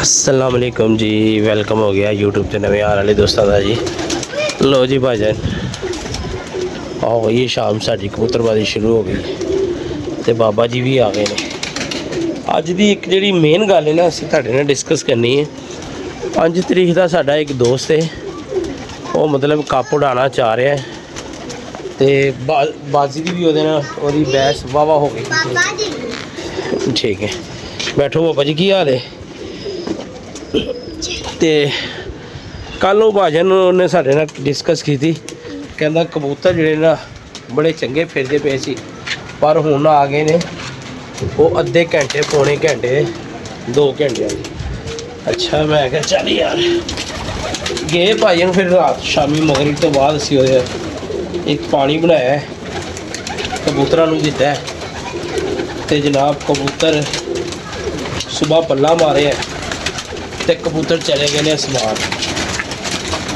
अस्सलाम वालेकुम जी, वेलकम हो गया यूट्यूब ਤੇ ਨਵੇਂ ਆਉਣ ਵਾਲੇ ਦੋਸਤਾਂ ਦਾ ਜੀ। ਲੋ ਜੀ ਭਾਜਨ ਆਓ ਇਹ ਸ਼ਾਮ ਸਾਡੀ ਕਬੂਤਰਬਾਜ਼ੀ ਸ਼ੁਰੂ ਹੋ ਗਈ ਤੇ ਬਾਬਾ ਜੀ ਵੀ ਆ ਗਏ ਨੇ। ਅੱਜ ਦੀ ਇੱਕ ਜਿਹੜੀ ਮੇਨ ਗੱਲ ਹੈ ਨਾ ਅਸੀਂ ਤੁਹਾਡੇ ਨਾਲ ਡਿਸਕਸ ਕਰਨੀ ਹੈ। 5 ਤਰੀਕ ਦਾ ਸਾਡਾ ਇੱਕ ਦੋਸਤ ਹੈ, ਉਹ ਮਤਲਬ ਕੱਪ ਉਡਾਉਣਾ ਚਾਹ ਰਿਹਾ ਹੈ ਤੇ ਬਾਜ਼ੀ ਦੀ ਵੀ ਉਹਦੇ ਨਾਲ ਉਹਦੀ ਬਹਿਸ ਵਾਵਾ ਹੋ ਗਈ। ਠੀਕ ਹੈ, ਬੈਠੋ ਬਾਬਾ ਜੀ, ਕੀ ਹਾਲ ਹੈ? ਤੇ ਕੱਲ੍ਹ ਉਹ ਭਾਜਨ ਉਹਨੇ ਸਾਡੇ ਨਾਲ ਡਿਸਕਸ ਕੀਤੀ, ਕਹਿੰਦਾ ਕਬੂਤਰ ਜਿਹੜੇ ਨਾ ਬੜੇ ਚੰਗੇ ਫਿਰਦੇ ਪਏ ਸੀ ਪਰ ਹੁਣ ਆ ਗਏ ਨੇ ਉਹ ਅੱਧੇ ਘੰਟੇ ਪੌਣੇ ਘੰਟੇ 2 ਘੰਟਿਆਂ ਦੀ। ਅੱਛਾ, ਮੈਂ ਕਿਹਾ ਚੱਲ ਯਾਰ ਗਏ ਭਾਜਨ। ਫਿਰ ਰਾਤ ਸ਼ਾਮੀ ਮਗਰਿਬ ਤੋਂ ਬਾਅਦ ਅਸੀਂ ਉਹਦੇ ਇੱਕ ਪਾਣੀ ਬਣਾਇਆ ਕਬੂਤਰਾਂ ਨੂੰ ਦਿੱਤਾ ਤੇ ਜਨਾਬ ਕਬੂਤਰ ਸੁਬਾਹ ਪੱਲਾ ਮਾਰਿਆ ਤੇ ਕਬੂਤਰ ਚਲੇ ਗਏ ਨੇ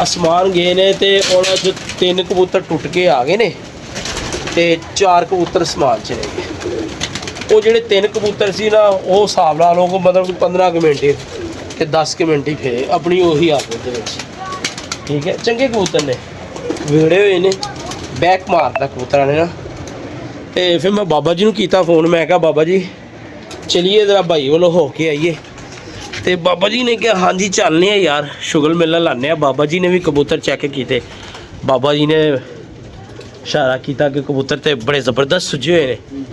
ਅਸਮਾਨ ਗਏ ਨੇ ਤੇ ਉਹਨਾਂ 'ਚ 3 ਕਬੂਤਰ ਟੁੱਟ ਕੇ ਆ ਗਏ ਨੇ ਤੇ 4 ਕਬੂਤਰ ਅਸਮਾਨ ਚਲੇ ਗਏ। ਉਹ ਜਿਹੜੇ 3 ਕਬੂਤਰ ਸੀ ਨਾ ਉਹ ਹਿਸਾਬ ਲਾ ਲਓ ਮਤਲਬ 15 ਕੁ ਮਿੰਟ ਤੇ 10 ਕੁ ਮਿੰਟ ਹੀ ਫਿਰੇ ਆਪਣੀ ਉਹੀ ਹਾਲਤ ਦੇ ਵਿੱਚ। ਠੀਕ ਹੈ, ਚੰਗੇ ਕਬੂਤਰ ਨੇ, ਵਿਗੜੇ ਹੋਏ ਨੇ, ਬੈਕ ਮਾਰਦਾ ਕਬੂਤਰਾਂ ਨੇ ਨਾ। ਤੇ ਫਿਰ ਮੈਂ ਬਾਬਾ ਜੀ ਨੂੰ ਕੀਤਾ फ़ोन, मैं कहा बाबा जी चलिए ज़रा भाई वालों हो के आइए। तो बाबा जी ने कहा हाँ जी चलने यार, शुगल मेला लाने। बाबा जी ने भी कबूतर चेक किए, बाबा जी ने इशारा किया कि कबूतर तो बड़े ज़बरदस्त सुजे हुए हैं।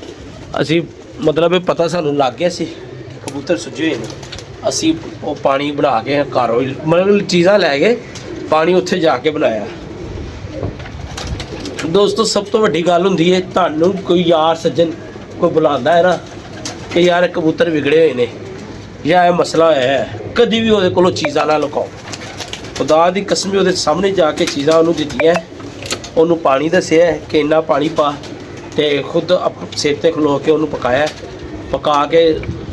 असी मतलब पता सानू लग गया सी कबूतर सुजे हुए हैं। असी वो पानी बना के घर मतलब चीज़ा लै गए, पानी उत्थे जाके बनाया। दोस्तों सब तो वड्डी गल हुंदी है, तुहानू कोई यार सज्जन कोई बुलांदा है ना कि यार कबूतर विगड़े हुए ने या यह मसला है, कभी भी वो कोलों चीज़ां ना लुकाओ। खुदा दी कसम वो सामने जाके चीज़ां उन्होंने दित्तियां, उन्होंने पानी दसिया कि इन्ना पानी पा, तो खुद सिर ते खलो के उन्होंने पकाया, पका के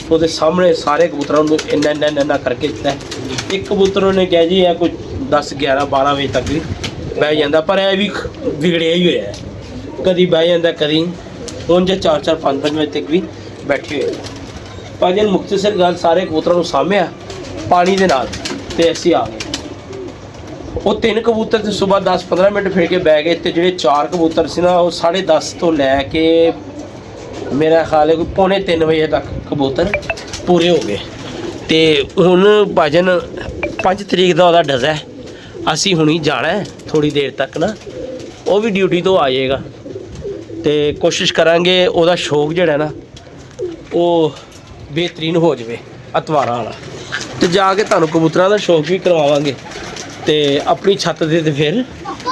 वो सामने सारे कबूतरों को इन्ना इन्ना करके दिता। एक कबूतर ने कहा जी है कोई 10 11 12 बजे तक भी बह जाता, पर यह भी विगड़िया ही होया, कभी बह जाता कभी उंज 4 4 5 5 बजे तक भी बैठे हुए। भाजन मुख्तसर गल सारे कबूतरों को सामया पानी के नाल ते असीं आ गए। वो 3 कबूतर तो सुबह 10 15 मिनट फिर के बह गए, तो जो 4 कबूतर से ना वो 10:30 तो लैके मेरा ख्याल है कोई पौने 3 बजे तक कबूतर पूरे हो गए। तो हुण भाजन 5 तरीक का वह डज़ है, असी हुणी जाना है थोड़ी देर तक ना, वो भी ड्यूटी तो आ जाएगा। तो कोशिश करांगे वह शौक जोड़ा ना वो बेहतरीन हो जाए अतवारां वाला, तो जाके तुहानूं कबूतरां दा शौक भी करवावांगे। तो अपनी छत दे ते फिर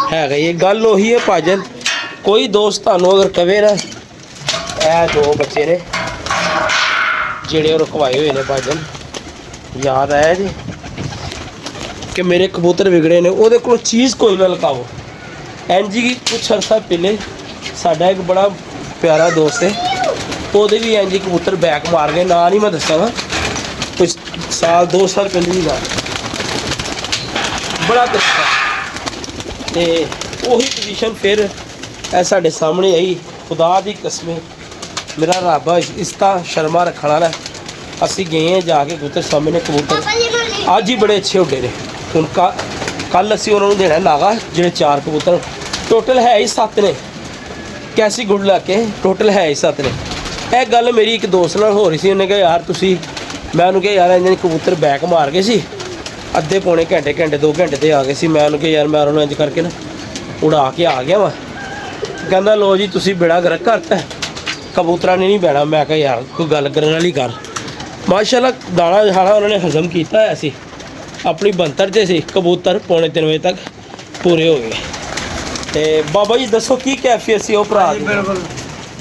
है ये गल उही है भाजन। कोई दोस्त तुहानूं अगर कहे ना, यह 2 बच्चे ने जेड़े रखवाए हुए ने भाजन, याद आया जी कि मेरे कबूतर विगड़े ने, वो को चीज़ कोई ना लुकाओ। एन जी कुछ अर्सा पहले साडा एक बड़ा प्यारा दोस्त है, वो भी एन जी कबूतर बैक मार गए, ना नहीं मैं दसा वा, कुछ साल 2 साल पहले ही बात, बड़ा तरीका। तो वही पोजीशन फिर साढ़े सामने आई। खुदा दी कसम मेरा रब इसका शर्मा रखने वाला। असी गए हैं जाके कबूतर सामने, कबूतर अज ही बड़े अच्छे उड़े ने। हूँ कल असी उन्होंने देना नागा जो 4 कबूतर टोटल है ही 7 ने, कैसी गुड़ ला के टोटल है ही 7 ने। यह गल मेरी एक दोस्त नाल हो रही थी, उन्हें कहा यार तुसी, मैं उन्होंने कहा यार इन्हें कबूतर बैक मार गए सी, अद्धे पौने घंटे 2 घंटे ते आ गए सी। मैं उन्होंने कहा यार मैं उन्होंने इंज करके ना उड़ा के आ गया वा। कहना लो जी तुसी बेड़ा गर्क करता, कबूतरा ने नहीं बैठा। मैं कहा यार कोई गल करने वाली कर। माशाल्लाह दाना शाना उन्होंने हजम किया है, सी अपनी बनतर से सी कबूतर पौने 3 बजे तक पूरे हो गए। तो बाबा जी दसो की कैफियत सी भरा? बिल्कुल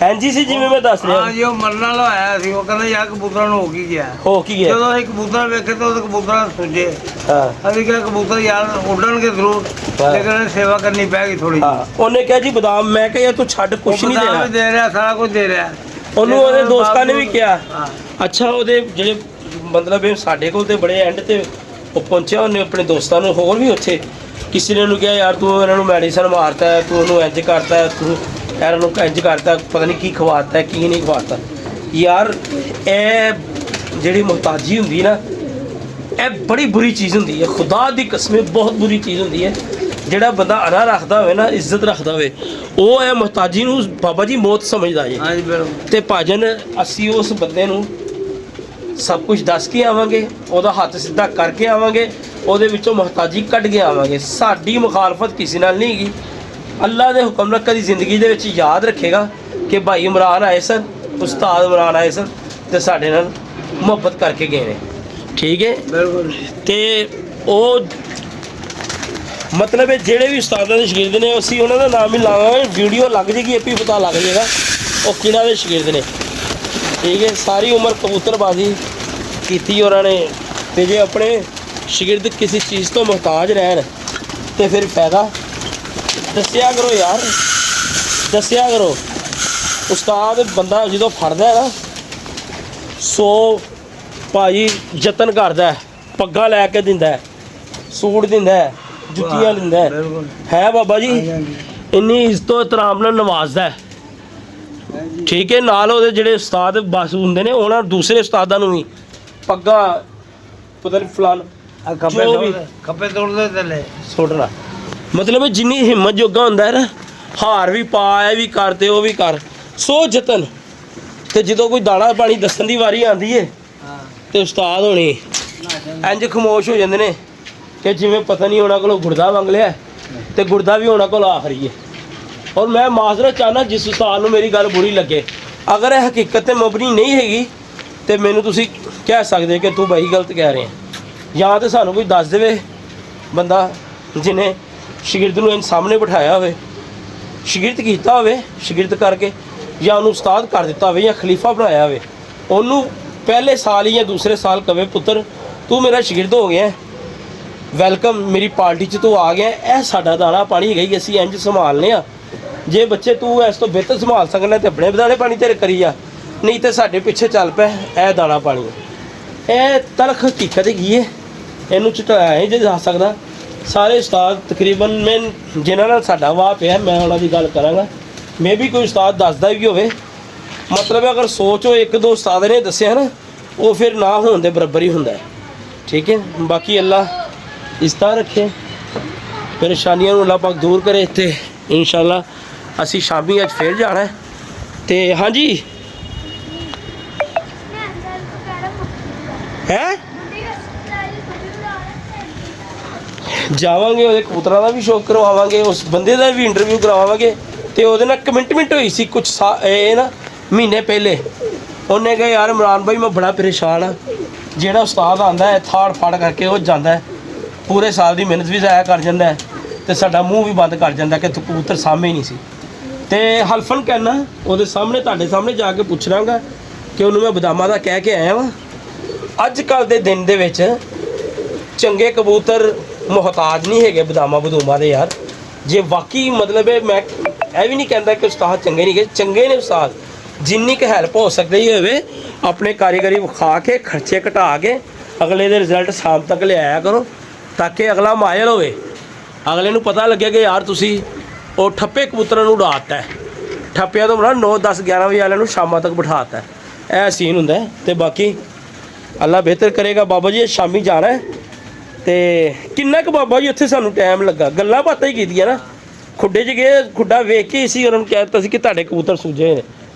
एन जी सी जिवें मैं दस रहा। हाँ जी, वो मरने वाला आया सी, वो कहता यार कबूतर हो की गया जो ਅਸੀਂ ਕਬੂਤਰ ਵੇਖੇ ਤਾਂ ਉਹ ਕਬੂਤਰ ਸੁਝੇ। हाँ ਅਸੀਂ ਕਿਹਾ ਕਬੂਤਰ ਯਾਰ ਉੱਡਣਗੇ ਜ਼ਰੂਰ, ਲੇਕਿਨ ਸੇਵਾ ਕਰਨੀ ਪੈਗੀ ਥੋੜੀ। हाँ ਉਹਨੇ ਕਿਹਾ ਜੀ ਬਦਾਮ, ਮੈਂ ਕਿਹਾ ਯਾਰ ਤੂੰ ਛੱਡ ਕੁਛ ਨਹੀਂ ਦੇਣਾ, ਦੇ ਰਿਹਾ ਸਾਰਾ ਕੁਝ ਦੇ ਰਿਹਾ। ਉਹਨੂੰ ਉਹਦੇ ਦੋਸਤਾਂ ਨੇ ਵੀ ਕਿਹਾ। ਹਾਂ ਅੱਛਾ ਉਹਦੇ ਜਿਹੜੇ ਮਤਲਬ ਇਹ ਸਾਡੇ ਕੋਲ ਤੇ ਬੜੇ ਐਂਡ ਤੇ ਉਹ ਪਹੁੰਚਿਆ, ਉਹਨੇ ਆਪਣੇ ਦੋਸਤਾਂ ਨੂੰ ਹੋਰ ਵੀ ਉੱਥੇ ਕਿਸੇ ਨੇ ਉਹਨੂੰ ਕਿਹਾ ਯਾਰ ਤੂੰ ਇਹਨਾਂ ਨੂੰ ਮੈਡੀਸਨ ਮਾਰਤਾ ਹੈ, ਤੂੰ ਉਹਨੂੰ ਇੰਜ ਕਰਤਾ ਹੈ, ਤੂੰ ਇਹਨਾਂ ਨੂੰ ਇੰਜ ਕਰਤਾ, ਪਤਾ ਨਹੀਂ ਕੀ ਖਵਾਤਾ ਕੀ नहीं ਖਵਾਤਾ। यार ਇਹ ਜਿਹੜੀ ਮੁਹਤਾਜੀ ਹੁੰਦੀ ਨਾ ਇਹ ਬੜੀ ਬੁਰੀ ਚੀਜ਼ ਹੁੰਦੀ ਹੈ, ਖੁਦਾ ਦੀ ਕਸਮ ਬਹੁਤ ਬੁਰੀ ਚੀਜ਼ ਹੁੰਦੀ ਹੈ। ਜਿਹੜਾ ਬੰਦਾ ਅਰਾ ਰੱਖਦਾ ਹੋਵੇ ਨਾ, ਇੱਜ਼ਤ ਰੱਖਦਾ ਹੋਵੇ, ਉਹ ਇਹ ਮੁਹਤਾਜੀ ਨੂੰ ਬਾਬਾ ਜੀ ਮੌਤ ਸਮਝਦਾ ਜੀ। ਹਾਂਜੀ ਬਿਲਕੁਲ। ਤੇ ਭਾਜਨ ਅਸੀਂ ਉਸ ਬੰਦੇ ਨੂੰ ਸਭ ਕੁਝ ਦੱਸ ਕੇ ਆਵਾਂਗੇ, ਉਹਦਾ ਹੱਥ ਸਿੱਧਾ ਕਰਕੇ ਆਵਾਂਗੇ, ਉਹਦੇ ਵਿੱਚੋਂ ਮੁਹਤਾਜੀ ਕੱਢ ਕੇ ਆਵਾਂਗੇ। ਸਾਡੀ ਮੁਖਾਲਫਤ ਕਿਸੇ ਨਾਲ ਨਹੀਂ ਹੈਗੀ। ਅੱਲਾ ਦੇ ਹੁਕਮ ਨਾਲ ਕਦੀ ਜ਼ਿੰਦਗੀ ਦੇ ਵਿੱਚ ਯਾਦ ਰੱਖੇਗਾ ਕਿ ਭਾਈ ਇਮਰਾਨ ਆਏ ਸਨ, ਉਸਤਾਦ ਇਮਰਾਨ ਆਏ ਸਨ ਤੇ ਸਾਡੇ ਨਾਲ ਮੁਹੱਬਤ ਕਰਕੇ ਗਏ ਨੇ, ਠੀਕ ਹੈ। ਬਿਲਕੁਲ। ਤੇ ਉਹ ਮਤਲਬ ਹੈ ਜਿਹੜੇ ਵੀ ਉਸਤਾਦਾਂ ਦੇ ਸ਼ਾਗਿਰਦ ਨੇ ਅਸੀਂ ਉਹਨਾਂ ਦਾ ਨਾਮ ਹੀ ਲਾਵਾਂਗੇ, ਵੀਡੀਓ ਲੱਗ ਜੇਗੀ, ਇਹ ਵੀ ਪਤਾ ਲੱਗ ਜਾਏਗਾ ਉਹ ਕਿਹਨਾਂ ਦੇ ਸ਼ਾਗਿਰਦ ਨੇ, ਠੀਕ ਹੈ। ਸਾਰੀ ਉਮਰ ਕਬੂਤਰਬਾਜ਼ੀ ਕੀਤੀ ਉਹਨਾਂ ਨੇ, ਤੇ ਜੇ ਆਪਣੇ ਸ਼ਾਗਿਰਦ ਕਿਸੇ ਚੀਜ਼ ਤੋਂ ਮੁਹਤਾਜ ਰਹਿਣ ਤੇ ਫਿਰ ਫਾਇਦਾ। ਦੱਸਿਆ ਕਰੋ ਯਾਰ, ਦੱਸਿਆ ਕਰੋ। ਉਸਤਾਦ ਬੰਦਾ ਜਦੋਂ ਫੜਦਾ ਹੈ ਨਾ, ਸੋ ਭਾਜੀ ਯਤਨ ਕਰਦਾ, ਪੱਗਾਂ ਲੈ ਕੇ ਦਿੰਦਾ, ਸੂਟ ਦਿੰਦਾ, ਜੁੱਤੀਆਂ ਦਿੰਦਾ ਹੈ ਬਾਬਾ ਜੀ। ਇੰਨੀ ਇੱਜ਼ਤ ਇਤਰਾਮ ਨਾਲ ਨਵਾਜ਼ਦਾ, ਠੀਕ ਹੈ। ਨਾਲ ਉਹਦੇ ਜਿਹੜੇ ਉਸਤਾਦ ਬਾਸੂ ਹੁੰਦੇ ਨੇ, ਉਹਨਾਂ ਦੂਸਰੇ ਉਸਤਾਦਾਂ ਨੂੰ ਵੀ ਪੱਗਾਂ ਪਤਾ ਨਹੀਂ ਫਲਾਨ ਜੋ ਵੀ ਖੱਪੇ ਤੋੜਦੇ ਥੱਲੇ ਸੁੱਟਣਾ। ਮਤਲਬ ਜਿੰਨੀ ਹਿੰਮਤ ਜੋਗਾ ਹੁੰਦਾ ਹੈ ਨਾ, ਹਾਰ ਵੀ ਪਾ, ਇਹ ਵੀ ਕਰ ਤੇ ਉਹ ਵੀ ਕਰ, ਸੋ ਯਤਨ। ਤੇ ਜਦੋਂ ਕੋਈ ਦਾਣਾ ਪਾਣੀ ਦੱਸਣ ਦੀ ਵਾਰੀ ਆਉਂਦੀ ਹੈ ਤੇ ਉਸਤਾਦ ਹੋਣੀ ਇੰਜ ਖਮੋਸ਼ ਹੋ ਜਾਂਦੇ ਨੇ ਕਿ ਜਿਵੇਂ ਪਤਾ ਨਹੀਂ ਉਹਨਾਂ ਕੋਲੋਂ ਗੁਰਦਾ ਮੰਗ ਲਿਆ, ਤੇ ਗੁਰਦਾ ਵੀ ਉਹਨਾਂ ਕੋਲ ਆਖਰੀ ਹੈ। ਔਰ ਮੈਂ ਮਾਜ਼ਰਤ ਚਾਹਨਾ ਜਿਸ ਉਸਤਾਦ ਨੂੰ ਮੇਰੀ ਗੱਲ ਬੁਰੀ ਲੱਗੇ, ਅਗਰ ਇਹ ਹਕੀਕਤ ਤੇ ਮਬਨੀ ਨਹੀਂ ਹੈਗੀ ਤੇ ਮੈਨੂੰ ਤੁਸੀਂ ਕਹਿ ਸਕਦੇ ਕਿ ਤੂੰ ਬਾਈ ਗਲਤ ਕਹਿ ਰਿਹਾ, ਜਾਂ ਤਾਂ ਸਾਨੂੰ ਕੋਈ ਦੱਸ ਦੇਵੇ ਬੰਦਾ ਜਿਹਨੇ ਸ਼ਾਗਿਰਦ ਨੂੰ ਸਾਹਮਣੇ ਬਿਠਾਇਆ ਹੋਵੇ, ਸ਼ਾਗਿਰਦ ਕੀਤਾ ਹੋਵੇ, ਸ਼ਾਗਿਰਦ ਕਰਕੇ ਜਾਂ ਉਹਨੂੰ ਉਸਤਾਦ ਕਰ ਦਿੱਤਾ ਹੋਵੇ, ਜਾਂ ਖਲੀਫਾ ਬਣਾਇਆ ਹੋਵੇ। ਉਹਨੂੰ ਪਹਿਲੇ ਸਾਲ ਹੀ ਜਾਂ ਦੂਸਰੇ ਸਾਲ ਕਵੇ ਪੁੱਤਰ ਤੂੰ ਮੇਰਾ ਸ਼ਾਗਿਰਦ ਹੋ ਗਿਆ, ਵੈਲਕਮ, ਮੇਰੀ ਪਾਰਟੀ 'ਚ ਤੂੰ ਆ ਗਿਆ, ਇਹ ਸਾਡਾ ਦਾਣਾ ਪਾਣੀ ਹੈਗਾ ਹੀ, ਅਸੀਂ ਇੰਜ ਸੰਭਾਲਨੇ ਆ। ਜੇ ਬੱਚੇ ਤੂੰ ਇਸ ਤੋਂ ਬਿਹਤਰ ਸੰਭਾਲ ਸਕਣਾ ਤੇ ਆਪਣੇ ਦਾਣੇ ਪਾਣੀ ਤੇਰੇ ਕਰੀ ਜਾ, ਨਹੀਂ ਤੇ ਸਾਡੇ ਪਿੱਛੇ ਚੱਲ ਪੈ, ਇਹ ਦਾਣਾ ਪਾਣੀ। ਇਹ ਤਲਖ ਹਕੀਕਤ ਹੈਗੀ ਹੈ, ਇਹਨੂੰ ਝਟਾਇਆ ਨਹੀਂ ਜੇ ਜਾ ਸਕਦਾ। ਸਾਰੇ ਉਸਤਾਦ ਤਕਰੀਬਨ ਮੈਂ ਜਿਨ੍ਹਾਂ ਨਾਲ ਸਾਡਾ ਵਾਹ ਪਿਆ, ਮੈਂ ਉਹਨਾਂ ਦੀ ਗੱਲ ਕਰਾਂਗਾ। ਮੇ ਵੀ ਕੋਈ ਉਸਤਾਦ ਦੱਸਦਾ ਵੀ ਹੋਵੇ, ਮਤਲਬ ਅਗਰ ਸੋਚੋ ਇੱਕ ਦੋ ਉਸਤਾਦ ਨੇ ਦੱਸਿਆ ਨਾ, ਉਹ ਫਿਰ ਨਾ ਹੋਣ ਦੇ ਬਰਾਬਰ ਹੀ ਹੁੰਦਾ ਹੈ, ਠੀਕ ਹੈ। ਬਾਕੀ ਅੱਲਾ ਇਸ ਤਰ੍ਹਾਂ ਰੱਖੇ, ਪਰੇਸ਼ਾਨੀਆਂ ਨੂੰ ਅੱਲਾ ਪਾਕ ਦੂਰ ਕਰੇ। ਤੇ ਇਨਸ਼ਾਅੱਲਾ ਅਸੀਂ ਸ਼ਾਮੀ ਅੱਜ ਫੇਰ ਜਾਣਾ ਹੈ। ਤੇ ਹਾਂਜੀ ਹੈ ਜਾਵਾਂਗੇ, ਉਹਦੇ ਕਬੂਤਰਾਂ ਦਾ ਵੀ ਸ਼ੌਕ ਕਰਵਾਵਾਂਗੇ, ਉਸ ਬੰਦੇ ਦਾ ਵੀ ਇੰਟਰਵਿਊ ਕਰਵਾਵਾਂਗੇ। ਤੇ ਉਹਦੇ ਨਾਲ ਕਮਿਟਮੈਂਟ ਹੋਈ ਸੀ ਕੁਝ ਇਹ ਨਾ ਮਹੀਨੇ ਪਹਿਲੇ, ਉਹਨੇ ਕਿਹਾ ਯਾਰ ਇਮਰਾਨ ਭਾਈ ਮੈਂ ਬੜਾ ਪਰੇਸ਼ਾਨ ਹਾਂ, ਜਿਹੜਾ ਉਸਤਾਦ ਆਉਂਦਾ ਹੈ ਥਾੜ ਫਾੜ ਕਰਕੇ ਉਹ ਜਾਂਦਾ ਹੈ, ਪੂਰੇ ਸਾਲ ਦੀ ਮਿਹਨਤ ਵੀ ਜ਼ਾਇਆ ਕਰ ਜਾਂਦਾ ਹੈ, ਤੇ ਸਾਡਾ ਮੂੰਹ ਵੀ ਬੰਦ ਕਰ ਜਾਂਦਾ ਕਿ ਤੂੰ ਕਬੂਤਰ ਸਾਹਮਣੇ ਹੀ ਨਹੀਂ ਸੀ। ਤੇ ਹਲਫਨ ਕਹਿਣਾ ਉਹਦੇ ਸਾਹਮਣੇ, ਤੁਹਾਡੇ ਸਾਹਮਣੇ ਜਾ ਕੇ ਪੁੱਛ ਲਾਂਗਾ ਕਿ ਉਹਨੂੰ ਮੈਂ ਬਦਾਮਾਂ ਦਾ ਕਹਿ ਕੇ ਆਇਆ ਵਾਂ। ਅੱਜ ਕੱਲ੍ਹ ਦੇ ਦਿਨ ਦੇ ਵਿੱਚ ਚੰਗੇ ਕਬੂਤਰ ਮੁਹਤਾਜ ਨਹੀਂ ਹੈਗੇ ਬਦਾਮਾਂ ਬਦੂਮਾਂ ਦੇ ਯਾਰ। ਜੇ ਵਾਕਈ ਮਤਲਬ ਹੈ, ਮੈਂ ਇਹ ਵੀ ਨਹੀਂ ਕਹਿੰਦਾ ਕਿ ਉਸਤਾਦ ਚੰਗੇ ਨਹੀਂ ਗਏ, ਚੰਗੇ ਨੇ ਉਸਤਾਦ। ਜਿੰਨੀ ਕੁ ਹੈਲਪ ਹੋ ਸਕਦੀ ਹੋਵੇ ਆਪਣੇ ਕਾਰੀਗਰੀ ਵਿਖਾ ਕੇ, ਖਰਚੇ ਘਟਾ ਕੇ ਅਗਲੇ ਦੇ ਰਿਜ਼ਲਟ ਸ਼ਾਮ ਤੱਕ ਲਿਆਇਆ ਕਰੋ, ਤਾਂ ਕਿ ਅਗਲਾ ਮਾਇਲ ਹੋਵੇ, ਅਗਲੇ ਨੂੰ ਪਤਾ ਲੱਗੇ ਕਿ ਯਾਰ ਤੁਸੀਂ ਉਹ ਠੱਪੇ ਕਬੂਤਰਾਂ ਨੂੰ ਉਡਾਤਾ ਹੈ, ਠੱਪਿਆਂ ਤੋਂ ਬਣਾ 9 10 11 ਵਜੇ ਵਾਲਿਆਂ ਨੂੰ ਸ਼ਾਮਾਂ ਤੱਕ ਬਿਠਾਤਾ, ਇਹ ਸੀਨ ਹੁੰਦਾ। ਤੇ ਬਾਕੀ ਅੱਲਾ ਬਿਹਤਰ ਕਰੇਗਾ। ਬਾਬਾ ਜੀ ਸ਼ਾਮੀ ਜਾਣਾ ਹੈ, ਤੇ ਕਿੰਨਾ ਕੁ ਬਾਬਾ ਜੀ ਉੱਥੇ ਸਾਨੂੰ ਟਾਈਮ ਲੱਗਾ, ਗੱਲਾਂ ਬਾਤਾਂ ਹੀ ਕੀਤੀਆਂ ਨਾ। ਖੁੱਡੇ 'ਚ ਗਏ, ਖੁੱਡਾ ਵੇਖ ਕੇ ਸੀ ਉਹਨਾਂ ਨੂੰ ਕਹਿ ਦਿੱਤਾ ਸੀ ਕਿ ਤੁਹਾਡੇ ਕਬੂਤਰ ਸੂਝੇ ਨੇ।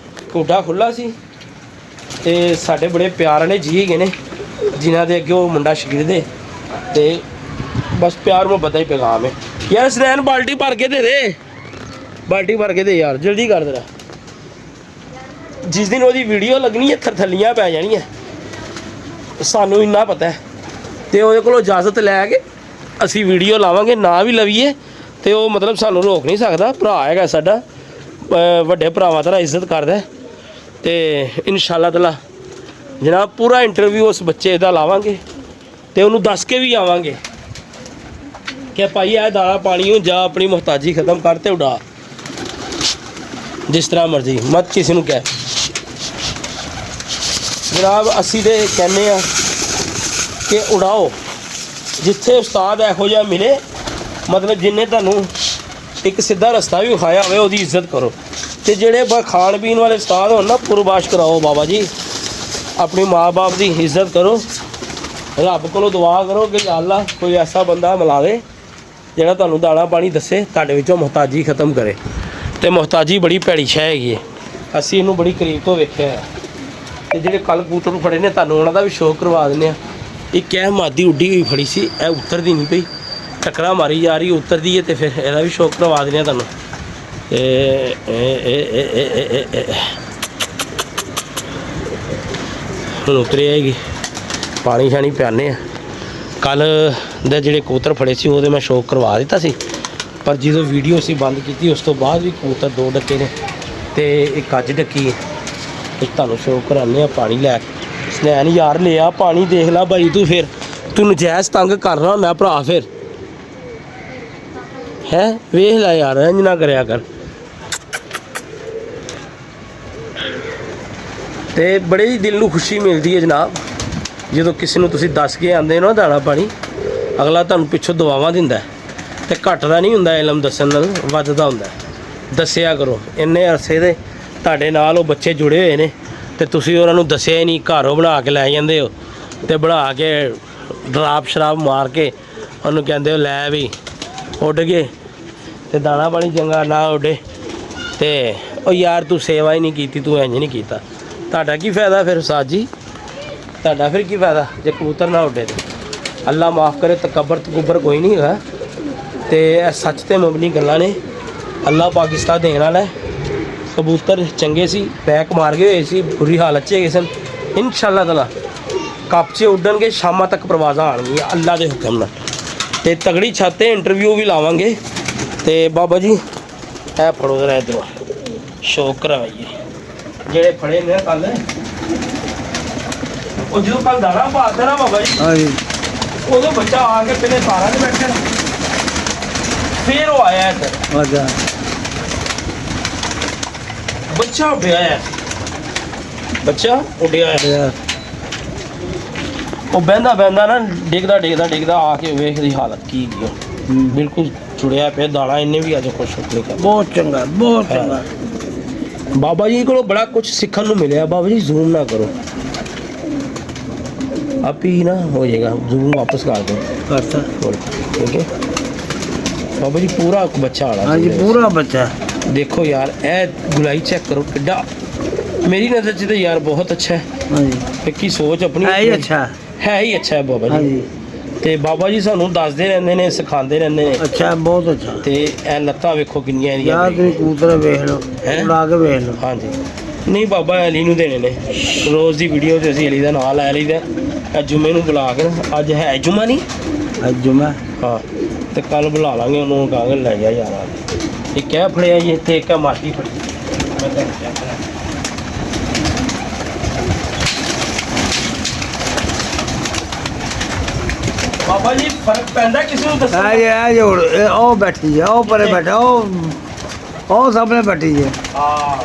ਖੁੱਡਾ ਖੁੱਲ੍ਹਾ ਸੀ ਤੇ ਸਾਡੇ ਬੜੇ ਪਿਆਰ ਵਾਲੇ ਜੀ ਹੈਗੇ ਨੇ ਜਿਨ੍ਹਾਂ ਦੇ ਅੱਗੇ ਉਹ ਮੁੰਡਾ ਸ਼ਾਗਿਰਦ ਹੈ, ਤੇ ਬਸ ਪਿਆਰ ਮੁਹੱਬਤ ਦਾ ਹੀ ਪੈਗਾਮ ਹੈ। ਯਾਰ ਸਨੈਨ ਬਾਲਟੀ ਭਰ ਕੇ ਦੇ ਦੇ, ਬਾਲਟੀ ਭਰ ਕੇ ਦੇ ਯਾਰ, ਜਲਦੀ ਕਰ ਦੇਣਾ। ਜਿਸ ਦਿਨ ਉਹਦੀ ਵੀਡੀਓ ਲੱਗਣੀ ਹੈ ਥਰਥੱਲੀਆਂ ਪੈ ਜਾਣੀਆਂ, ਸਾਨੂੰ ਇੰਨਾ ਪਤਾ ਹੈ। ਤੇ ਉਹਦੇ ਕੋਲੋਂ ਇਜਾਜ਼ਤ ਲੈ ਕੇ ਅਸੀਂ ਵੀਡੀਓ ਲਾਵਾਂਗੇ, ਨਾ ਵੀ ਲਵੀਏ ਤੇ ਉਹ ਮਤਲਬ ਸਾਨੂੰ ਰੋਕ ਨਹੀਂ ਸਕਦਾ। ਭਰਾ ਹੈਗਾ ਸਾਡਾ, ਵੱਡੇ ਭਰਾਵਾਂ ਤਰ੍ਹਾਂ ਇੱਜ਼ਤ ਕਰਦਾ। ਤੇ ਇਨਸ਼ਾਅੱਲਾ ਤਾਲਾ ਜਨਾਬ ਪੂਰਾ ਇੰਟਰਵਿਊ ਉਸ ਬੱਚੇ ਦਾ ਲਾਵਾਂਗੇ, ਤੇ ਉਹਨੂੰ ਦੱਸ ਕੇ ਵੀ ਆਵਾਂਗੇ ਕਿ ਭਾਈ ਇਹ ਦਾਣਾ ਪਾਣੀ ਨੂੰ ਜਾ ਆਪਣੀ ਮੁਹਤਾਜੀ ਖਤਮ ਕਰ ਤੇ ਉਡਾ, ਜਿਸ ਤਰ੍ਹਾਂ ਮਰਜ਼ੀ, ਮਤ ਕਿਸੇ ਨੂੰ ਕਹਿ। ਜਨਾਬ ਅਸੀਂ ਤੇ ਕਹਿੰਦੇ ਆ ਕਿ ਉਡਾਓ, ਜਿੱਥੇ ਉਸਤਾਦ ਇਹੋ ਜਿਹਾ ਮਿਲੇ, ਮਤਲਬ ਜਿੰਨੇ ਤੁਹਾਨੂੰ ਇੱਕ ਸਿੱਧਾ ਰਸਤਾ ਵੀ ਵਿਖਾਇਆ ਹੋਵੇ, ਉਹਦੀ ਇੱਜ਼ਤ ਕਰੋ। ਤੇ ਜਿਹੜੇ ਖਾਣ ਪੀਣ ਵਾਲੇ ਉਸਤਾਦ ਹੋਣ ਨਾ, ਪੁਰਬਾਸ਼ ਕਰਾਓ ਬਾਬਾ ਜੀ, ਆਪਣੀ ਮਾਂ ਬਾਪ ਦੀ ਇੱਜ਼ਤ ਕਰੋ। ਰੱਬ ਕੋਲੋਂ ਦੁਆ ਕਰੋ ਕਿ ਯਾ ਅੱਲਾ ਕੋਈ ਐਸਾ ਬੰਦਾ ਮਿਲਾਵੇ ਜਿਹੜਾ ਤੁਹਾਨੂੰ ਦਾਣਾ ਪਾਣੀ ਦੱਸੇ, ਤੁਹਾਡੇ ਵਿੱਚੋਂ ਮੁਹਤਾਜੀ ਖਤਮ ਕਰੇ। ਤੇ ਮੁਹਤਾਜੀ ਬੜੀ ਭੈੜੀ ਸ਼ੈ ਹੈਗੀ ਹੈ, ਅਸੀਂ ਇਹਨੂੰ ਬੜੀ ਕਰੀਬ ਤੋਂ ਵੇਖਿਆ ਹੈ। ਤੇ ਜਿਹੜੇ ਕੱਲ ਕਬੂਤਰ ਨੂੰ ਫੜੇ ਨੇ ਤੁਹਾਨੂੰ ਉਹਨਾਂ ਦਾ ਵੀ ਸ਼ੌਕ ਕਰਵਾ ਦਿੰਦੇ ਆ। ਇੱਕ ਇਹ ਮਾਦੀ ਉੱਡੀ ਹੋਈ ਫੜੀ ਸੀ, ਇਹ ਉੱਤਰਦੀ ਨਹੀਂ ਪਈ, ਟੱਕਰਾਂ ਮਾਰੀ ਜਾ ਰਹੀ, ਉੱਤਰਦੀ ਹੈ। ਤੇ ਫਿਰ ਇਹਦਾ ਵੀ ਸ਼ੌਕ ਕਰਵਾ ਦਿੰਦੇ ਆ ਤੁਹਾਨੂੰ। ਤੇ ਹੁਣ ਉਤਰੀ ਆਏਗੀ, ਪਾਣੀ ਸ਼ਾਣੀ ਪਿਆਨੇ ਆ। ਕੱਲ ਦੇ ਜਿਹੜੇ ਕਬੂਤਰ ਫੜੇ ਸੀ ਉਹਦੇ ਮੈਂ ਸ਼ੌਕ ਕਰਵਾ ਦਿੱਤਾ ਸੀ, ਪਰ ਜਦੋਂ ਵੀਡੀਓ ਅਸੀਂ ਬੰਦ ਕੀਤੀ ਉਸ ਤੋਂ ਬਾਅਦ ਵੀ ਕਬੂਤਰ 2 ਡੱਕੇ ਨੇ ਤੇ ਇੱਕ ਅੱਜ ਡੱਕੀ ਹੈ। ਇੱਕ ਤੁਹਾਨੂੰ ਸ਼ੌਕ ਕਰਾਉਂਦੇ ਆ ਪਾਣੀ ਲੈ ਕੇ। ਸਨੈਨ ਯਾਰ ਲਿਆ ਪਾਣੀ, ਦੇਖ ਲੈ ਭਾਈ ਤੂੰ, ਫਿਰ ਤੂੰ ਨਜਾਇਜ਼ ਤੰਗ ਕਰ ਰਹਾ ਹੁੰਦਾ ਭਰਾ, ਫਿਰ ਹੈ ਵੇਖ ਲੈ ਯਾਰ, ਇੰਝ ਨਾ ਕਰਿਆ ਕਰ। ਤੇ ਬੜੇ ਹੀ ਦਿਲ ਨੂੰ ਖੁਸ਼ੀ ਮਿਲਦੀ ਹੈ ਜਨਾਬ ਜਦੋਂ ਕਿਸੇ ਨੂੰ ਤੁਸੀਂ ਦੱਸ ਕੇ ਆਉਂਦੇ ਹੋ ਨਾ ਦਾਣਾ ਪਾਣੀ, ਅਗਲਾ ਤੁਹਾਨੂੰ ਪਿੱਛੋਂ ਦੁਆਵਾਂ ਦਿੰਦਾ ਤੇ ਘਟਦਾ ਨਹੀਂ ਹੁੰਦਾ। ਇਲਮ ਦੱਸਣ ਨਾਲ ਵੱਧਦਾ ਹੁੰਦਾ। ਦੱਸਿਆ ਕਰੋ, ਇੰਨੇ ਅਰਸੇ ਦੇ ਤੁਹਾਡੇ ਨਾਲ ਉਹ ਬੱਚੇ ਜੁੜੇ ਹੋਏ ਨੇ ਤੇ ਤੁਸੀਂ ਉਹਨਾਂ ਨੂੰ ਦੱਸਿਆ ਹੀ ਨਹੀਂ, ਘਰੋਂ ਬਣਾ ਕੇ ਲੈ ਜਾਂਦੇ ਹੋ ਤੇ ਬਣਾ ਕੇ ਡਰਾਪ ਸ਼ਰਾਬ ਮਾਰ ਕੇ ਉਹਨੂੰ ਕਹਿੰਦੇ ਹੋ ਲੈ ਵੀ ਉੱਡ ਗਏ ਤੇ ਦਾਣਾ ਪਾਣੀ ਚੰਗਾ ਨਾ ਉੱਡੇ। ਤੇ ਉਹ ਯਾਰ ਤੂੰ ਸੇਵਾ ਹੀ ਨਹੀਂ ਕੀਤੀ, ਤੂੰ ਇੰਝ ਨਹੀਂ ਕੀਤਾ, ਤੁਹਾਡਾ ਕੀ ਫਾਇਦਾ ਫਿਰ ਉਸਤਾਦ ਜੀ? ਤੁਹਾਡਾ ਫਿਰ ਕੀ ਫਾਇਦਾ ਜੇ ਕਬੂਤਰ ਨਾ ਉੱਡੇ ਤੇ? ਅੱਲਾ ਮਾफ़ ਕਰੇ, ਤਕੱਬਰ ਕੋਈ ਨਹੀਂ ਹੈਗਾ ਤੇ ਇਹ ਸੱਚ ਤੇ ਮਬਨੀ ਗੱਲਾਂ ਨੇ। ਅੱਲਾ ਪਾਕਿਸਤਾਨ ਦੇਣ ਵਾਲਾ ਹੈ। ਕਬੂਤਰ ਚੰਗੇ ਸੀ, ਪੈਕ ਮਾਰ ਗਏ ਹੋਏ ਸੀ, ਬੁਰੀ ਹਾਲਤ 'ਚ ਹੈਗੇ ਸਨ। ਇਨਸ਼ਾਅੱਲਾ ਤਾਲਾ ਕੱਪ 'ਚ ਉੱਡਣਗੇ, ਸ਼ਾਮਾਂ ਤੱਕ ਪ੍ਰਵਾਜ਼ਾਂ ਆਉਣਗੀਆਂ ਅੱਲਾ ਦੇ ਹੁਕਮ ਨਾਲ। ਤੇ ਤਗੜੀ ਛੱਤ 'ਤੇ ਇੰਟਰਵਿਊ ਵੀ ਲਾਵਾਂਗੇ। ਤੇ ਬਾਬਾ ਜੀ ਇਹ ਫੜੋ ਜ਼ਰਾ ਇੱਧਰੋਂ, ਸ਼ੌਕ ਕਰਵਾਈਏ ਜਿਹੜੇ ਫੜੇ ਨੇ ਕੱਲ। ਉਹ ਜਦੋਂ ਕੱਲ ਦਾਣਾ ਪਾਤਾ ਨਾ ਬਾਬਾ ਜੀ, ਹਾਂਜੀ, ਉਦੋਂ ਬੱਚਾ ਆ ਕੇ ਪਹਿਲੇ ਤਾਰਾਂ 'ਤੇ ਬੈਠਾ, ਫਿਰ ਉਹ ਆਇਆ ਇੱਧਰ, ਅੱਛਾ, ਬੱਚਾ ਉੱਡਿਆ ਹੈ, ਬੱਚਾ ਉੱਡਿਆ ਹੈ। ਉਹ ਬਹਿੰਦਾ ਨਾ ਡਿੱਗਦਾ ਆ ਕੇ ਵੇਖ ਦੀ ਹਾਲਤ ਕੀ ਗਈ, ਬਿਲਕੁਲ ਚੁੜਿਆ ਪਿਆ ਦਾਣਾ। ਇਹਨੇ ਵੀ ਅੱਜ ਖੁਸ਼ ਹੋ ਕੇ ਬਹੁਤ ਚੰਗਾ, ਬਹੁਤ ਚੰਗਾ। ਬਾਬਾ ਜੀ ਕੋਲੋਂ ਬੜਾ ਕੁਝ ਸਿੱਖਣ ਨੂੰ ਮਿਲਿਆ। ਬਾਬਾ ਜੀ ਜ਼ੂਮ ਨਾ ਕਰੋ, ਆਪ ਹੀ ਨਾ ਹੋ ਜਾਏਗਾ, ਜ਼ੂਮ ਵਾਪਸ ਕਰ ਦਿਓ। ਕਰਤਾ, ਠੀਕ ਹੈ ਬਾਬਾ ਜੀ, ਪੂਰਾ ਬੱਚਾ ਆਣਾ। ਹਾਂਜੀ, ਪੂਰਾ ਬੱਚਾ। ਦੇਖੋ ਯਾਰ ਇਹ ਗੁਲਾਈ ਚੈੱਕ ਕਰੋ ਕਿੱਡਾ, ਮੇਰੀ ਨਜ਼ਰ 'ਚ ਤਾਂ ਯਾਰ ਬਹੁਤ ਅੱਛਾ ਹੈ। ਹਾਂਜੀ, ਇੱਕ ਹੀ ਸੋਚ ਆਪਣੀ ਹੈ ਹੀ ਅੱਛਾ, ਹੈ ਹੀ ਅੱਛਾ ਹੈ ਬਾਬਾ ਜੀ। ਹਾਂਜੀ, ਤੇ ਬਾਬਾ ਜੀ ਸਾਨੂੰ ਦੱਸਦੇ ਰਹਿੰਦੇ ਨੇ, ਸਿਖਾਉਂਦੇ ਰਹਿੰਦੇ ਨੇ। ਅੱਛਾ, ਬਹੁਤ ਅੱਛਾ। ਤੇ ਇਹ ਲੱਤਾਂ ਵੇਖੋ ਕਿੰਨੀਆਂ ਇਹਦੀਆਂ ਯਾਰ ਤੁਸੀਂ ਕਬੂਤਰ ਵੇਖ ਲਓ, ਹੈਂ? ਉਡਾ ਕੇ ਵੇਖ ਲਓ। ਹਾਂਜੀ, ਨਹੀਂ ਬਾਬਾ ਅਲੀ ਨੂੰ ਦੇਣੇ ਨੇ। ਰੋਜ਼ ਦੀ ਵੀਡੀਓ 'ਤੇ ਅਸੀਂ ਅਲੀ ਦਾ ਨਾਂ ਲੈ ਲਈਦਾ। ਇਹ ਜੁਮੇ ਨੂੰ ਬੁਲਾ ਕੇ ਨਾ, ਅੱਜ ਹੈ ਜੁਮਾ ਨਹੀਂ, ਅੱਜ ਜੁਮਾ, ਹਾਂ, ਤੇ ਕੱਲ ਬੁਲਾ ਲਾਂਗੇ ਉਹਨੂੰ, ਕਹਾਂਗੇ ਲੈ ਜਾ ਯਾਰ। ਇਹ ਕਹਿ ਫੜਿਆ ਜੀ ਇੱਥੇ, ਇੱਕ ਮਾਟੀ ਫੜੀ। ਮੈਂ ਤੁਹਾਨੂੰ ਚੈੱਕ ਕਰਾਂ। ਬਾਬਾ ਜੀ ਫਰਕ ਪੈਂਦਾ ਕਿਸੇ ਨੂੰ ਦੱਸੋ? ਆ ਜੋੜ ਉਹ ਬੈਠੀ ਹੈ, ਉਹ ਪਰੇ ਬੈਠਾ, ਉਹ ਸਾਹਮਣੇ ਬੈਠੀ ਹੈ। ਹਾਂ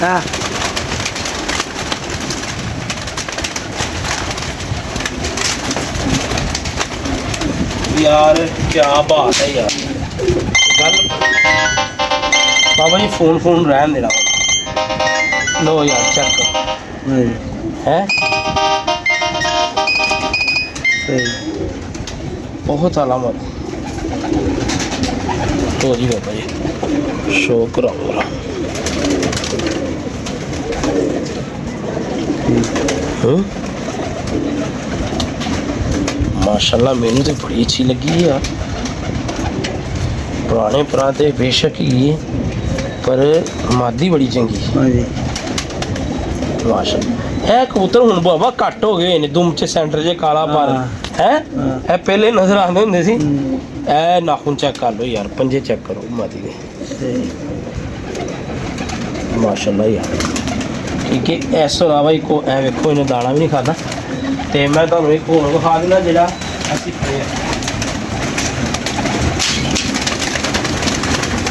ਹਾਂ, यार क्या बात है यार। गल बाबा जी फोन रहन देना। लो यार चेक करो है, सही, बहुत अलामत तो जी बाबा जी शुक्र माशाल्लाह, मैनू तो बड़ी अच्छी लगी है यार। पुराने पुराने बेशक ही पर मादी बड़ी चंगी माशाल्लाह है। कबूतर हुण बाबा घट हो गए ने, दुम च सेंटर च काला पर है। ए पहले नजर आते होंदे सी। ए नाखून चेक कर लो यार, पंजे चेक करो मादी दे माशाल्लाह यार। ठीक है, इस तो इलावा एक ए वेखो इन्हें दाना भी नहीं खाता। ਤੇ ਮੈਂ ਤੁਹਾਨੂੰ ਇੱਕ ਹੋਰ ਵਿਖਾ ਦਿੰਦਾ ਜਿਹੜਾ ਅਸੀਂ ਫੜਿਆ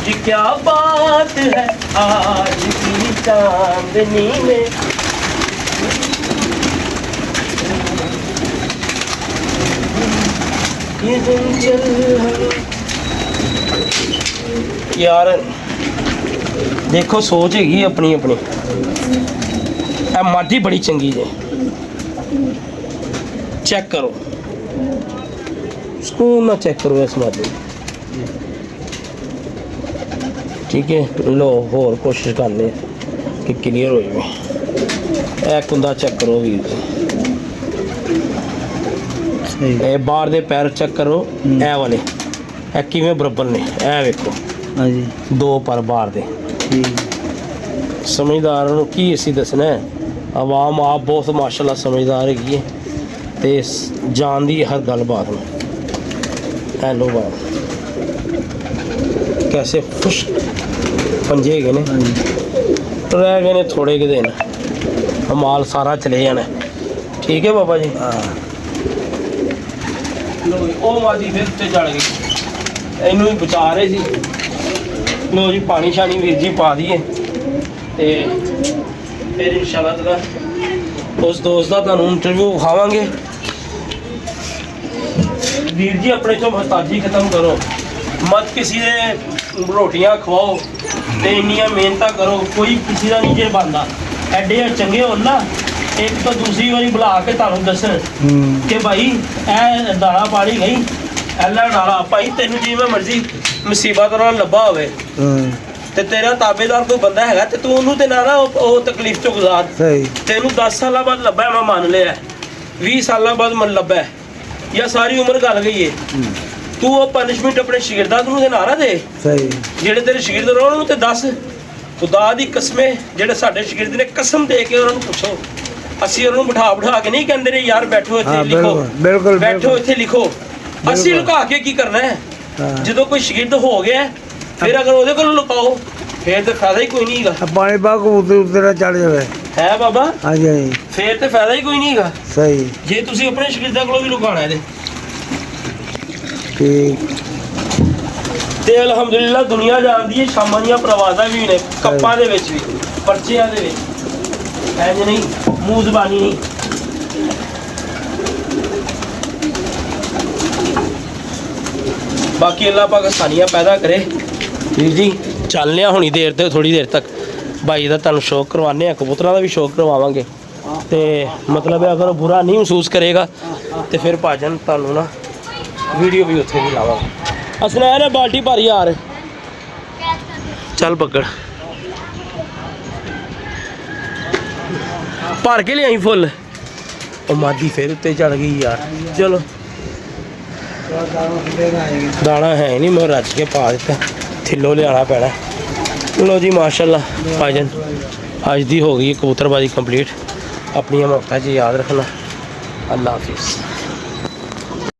ਜੀ। क्या बात है आज की चांदनी में, ये दिन चल यार। देखो सोच हैगी अपनी अपनी। मादी बड़ी चंगी जे, ਚੈੱਕ ਕਰੋ ਸਕੂਨ ਨਾਲ ਚੈੱਕ ਕਰੋ ਇਸ ਮਾਦੀ ਠੀਕ ਹੈ ਲੋ ਹੋਰ ਕੋਸ਼ਿਸ਼ ਕਰਨੀ ਕਿ ਕਲੀਅਰ ਹੋ ਜਾਵੇ ਇਹ ਕੁੰਦਾ ਚੈੱਕ ਕਰੋ ਵੀਰ ਸਹੀ ਇਹ ਬਾਹਰ ਦੇ ਪੈਰ ਚੈੱਕ ਕਰੋ ਇਹ ਵਾਲੇ ਇਹ ਕਿਵੇਂ ਬਰਾਬਰ ਨੇ ਇਹ ਵੇਖੋ ਹਾਂਜੀ ਦੋ ਪਰ ਬਾਹਰ ਦੇ ਠੀਕ ਸਮਝਦਾਰਾਂ ਨੂੰ ਕੀ ਅਸੀਂ ਦੱਸਣਾ ਹੈ ਆਵਾਮ ਆਪ ਬਹੁਤ ਮਾਸ਼ਾਅੱਲਾ ਸਮਝਦਾਰ ਹੈਗੀ ਹੈ ਤੇ ਜਾਣਦੀ ਹਰ ਗੱਲਬਾਤ ਨੂੰ ਹੈਲੋ ਬਾਤ कैसे खुश पंजे गए ने रह गए ने थोड़े के दिन माल सारा चले जाना ठीक है बाबा जी लो जी ओ मादी फिर ते चढ़ गई इनू ही बचा रहे सी लो जी पानी शानी वीर जी पा दिए ते फिर इंशाल्लाह ताला उस दोस्त का तुहानू इंटरव्यू विखावांगे वीर जी अपने चो मोहताजी खत्म करो मत किसी ने रोटियां खवाओ ते इन्नियां मेहनतां करो कोई किसी का नहीं जे बनता एडे चंगे हो ना एक तो दूसरी बारी बुला के तुहानू दसन कि भाई ए दाना पानी गई एला डाला भाई तेनू जिवें मर्जी मुसीबत नाल लब्भा होवे ते तेरा ताबेदार कोई बंदा हैगा ते तू ओनू ते ना ओ तकलीफ चो गुजार सही तेनू 10 साल बाद लब्भा मैं मान लिया 20 साल बाद मन लब्भा या सारी उम्र गल गई है तू वो पनिशमेंट अपने शागिर्दां ਨੂੰ ਦੇ ਨਾ ਦੇ ਸਹੀ ਜਿਹੜੇ ਤੇਰੇ ਸ਼ਾਗਿਰਦ ਨੇ ਉਹਨਾਂ ਨੂੰ ਤੇ ਦੱਸ ਖੁਦਾ ਦੀ ਕਸਮੇ ਜਿਹੜੇ ਸਾਡੇ ਸ਼ਾਗਿਰਦ ਨੇ ਕਸਮ ਦੇ ਕੇ ਉਹਨਾਂ ਨੂੰ ਪੁੱਛੋ ਅਸੀਂ ਉਹਨਾਂ ਨੂੰ ਬਿਠਾ ਕੇ ਨਹੀਂ ਕਹਿੰਦੇ ਨੇ ਯਾਰ ਬੈਠੋ ਇੱਥੇ ਲਿਖੋ ਬਿਲਕੁਲ ਬੈਠੋ ਇੱਥੇ ਲਿਖੋ ਅਸੀਂ ਲੁਕਾ ਕੇ ਕੀ ਕਰਨਾ ਹੈ ਜਦੋਂ ਕੋਈ ਸ਼ਾਗਿਰਦ ਹੋ ਗਿਆ ਫਿਰ ਅਗਰ ਉਹਦੇ ਕੋਲ ਲੁਕਾਓ ਫਿਰ ਤੇ ਫਾਇਦਾ ਹੀ ਕੋਈ ਨਹੀਂ ਹੈਗਾ ਪਾਣੀ ਪਾ ਕੇ ਉੱਤੇ ਚੜ ਜਾਵੇ ਹੈ ਬਾਬਾ ਹਾਂਜੀ ਹਾਂਜੀ ਫਿਰ ਤੇ ਫਾਇਦਾ ਹੀ ਕੋਈ ਨਹੀਂ ਹੈਗਾ ਸਹੀ ਜੇ ਤੁਸੀਂ ਆਪਣੇ ਸ਼ਾਗਿਰਦਾਂ ਕੋਲੋਂ ਵੀ ਲੁਕਾਉਣਾ ਇਹਦੇ ਠੀਕ ਤੇ ਅਲਹਮਦੁਲਿਲਾ ਦੁਨੀਆ ਜਾਣਦੀ ਹੈ ਸ਼ਾਮਾਂ ਦੀਆਂ ਪ੍ਰਵਾਜ਼ਾਂ ਵੀ ਨੇ ਕੱਪਾਂ ਦੇ ਵਿੱਚ ਵੀ ਪਰਚਿਆਂ ਦੇ ਵਿੱਚ ਇੰਜ ਨਹੀਂ ਮੂੰਹ ਜ਼ਬਾਨੀ ਨਹੀਂ ਬਾਕੀ ਅੱਲਾਹ ਪਾਕ ਆਸਾਨੀਆਂ ਪੈਦਾ ਕਰੇ ਵੀਰ ਜੀ ਚੱਲਨੇ ਆ ਹੁਣੀ ਦੇਰ ਤੇ ਥੋੜੀ ਦੇਰ ਤੱਕ ਭਾਈ ਦਾ ਤੁਹਾਨੂੰ ਸ਼ੌਕ ਕਰਵਾਉਂਦੇ ਆ ਕਬੂਤਰਾਂ ਦਾ ਵੀ ਸ਼ੌਕ ਕਰਵਾਵਾਂਗੇ ਤੇ ਮਤਲਬ ਹੈ ਅਗਰ ਬੁਰਾ ਨਹੀਂ ਮਹਿਸੂਸ ਕਰੇਗਾ ਤੇ ਫਿਰ ਭਾਜਨ ਤੁਹਾਨੂੰ ਨਾ ਵੀਡੀਓ ਵੀ ਉੱਥੇ ਵੀ ਲਾਵਾਂਗੇ ਅਸਨਾ ਹੈ ਨਾ ਬਾਲਟੀ ਭਰ ਯਾਰ ਚੱਲ ਪਕੜ ਭਰ ਕੇ ਲਿਆਈ ਫੁੱਲ ਉਹ ਮਾਦੀ ਫਿਰ ਉੱਤੇ ਚੜ ਗਈ ਯਾਰ ਚਲੋ ਦਾਣਾ ਹੈ ਨਹੀਂ ਮੈਂ ਰੱਜ ਕੇ ਪਾ ਦਿੱਤਾ ਥਿੱਲੋ ਲਿਆਣਾ ਪੈਣਾ ਲੋ ਜੀ ਮਾਸ਼ਾਅੱਲਾ ਭਾਜਨ ਅੱਜ ਦੀ ਹੋ ਗਈ ਕਬੂਤਰਬਾਜ਼ੀ ਕੰਪਲੀਟ ਆਪਣੀਆਂ ਮੌਤਾਂ 'ਚ ਯਾਦ ਰੱਖਣਾ ਅੱਲਾ ਹਾਫਿਜ਼